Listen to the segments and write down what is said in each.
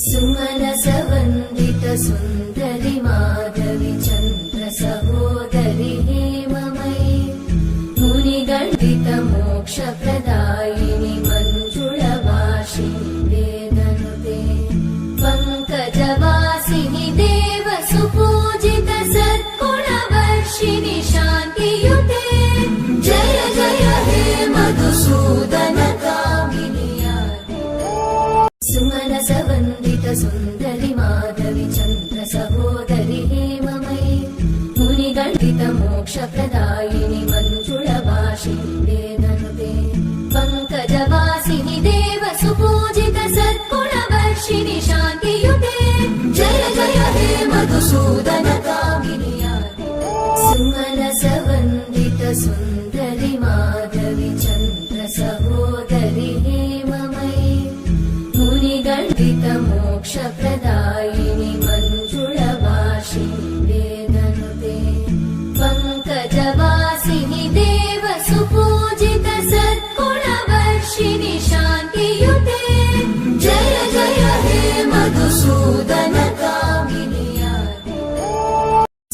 सुमनसवन्दित सुन्दरि माधवि चन्द्र सहोदरि हेममयि मुनिगण्डित मोक्षप्रदायिनि मञ्जुळवासिनि वेदनुते पङ्कजवासिनि देव सुपूजित सद्गुणवर्षिणि शान्तियुते जय जय हे मधुसूदन कामिनि सुमनसवन्दित सुन्दरि माधवि चन्द्र सहोदरि हेममयि मुनिगण्डित मोक्षप्रदायिनि मञ्जुळवासिनि वेदनुते पङ्कजवासिनि देव सुपूजित सद्गुणवर्षिणि शान्तियुते जय जय हे मधुसूदन कामिनि सुमनसवन्दित सुन्दरि माधवि चन्द्र सहोदरि हेममयि मुनिगण्डित मोक्षप्रदायिनि मञ्जुळवासिनि वेदनुते पङ्कजवासिनि देव सुपूजित सद्गुणवर्षिणि शान्तियुते जय जय हे मधुसूदन कामिनि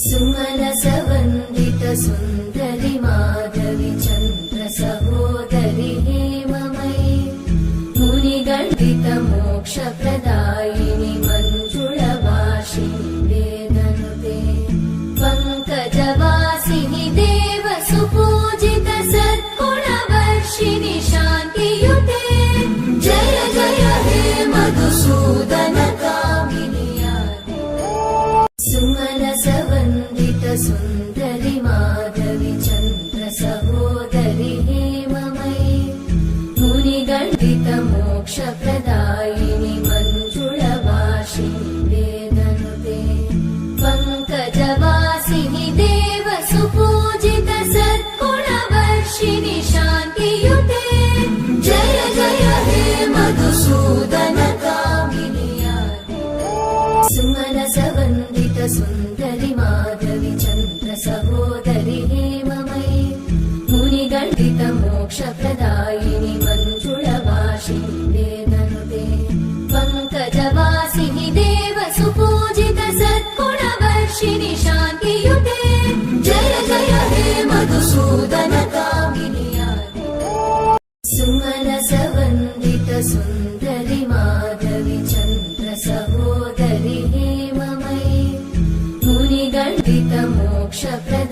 सुमनसवन्दित सुन्दरि माधवि चन्द्र सहोदरि हेममयि मुनिगण्डित मोक्षप्रदायिनि मञ्जुळवासिनि वेदनुते पङ्कजवासिनि देव सुपूजित सद्गुणवर्षिणि शान्तियुते जय जय हे मधुसूदन कामिनि सुमनसवन्दित सुन्दरि माधवि चन्द्र सहोदरि हेममयि मुनिगण्डित मोक्षप्रदायिनि मञ्जुळवासिनि वेदनुते पङ्कजवासिनि देव सुपूजित सद्गुणवर्षिणि शान्तियुते जय जय हे मधुसूदन कामिनि सुमनसवन्दित सुन्दरि माधवि चन्द्र सहोदरि हेममयि मुनिगण्डित मोक्षप्रदायिनि मञ्जुळवासिनि वेदनुते पङ्कजवासिनि देव सुपूजित सद्गुणवर्षिणि शान्तियुते जय जय हे मधुसूदन कामिनि सुमनसवन्दित सुन्दरि माधवि चन्द्र सहोदरि हेममयि मुनिगण्डित मोक्षप्रदायिनि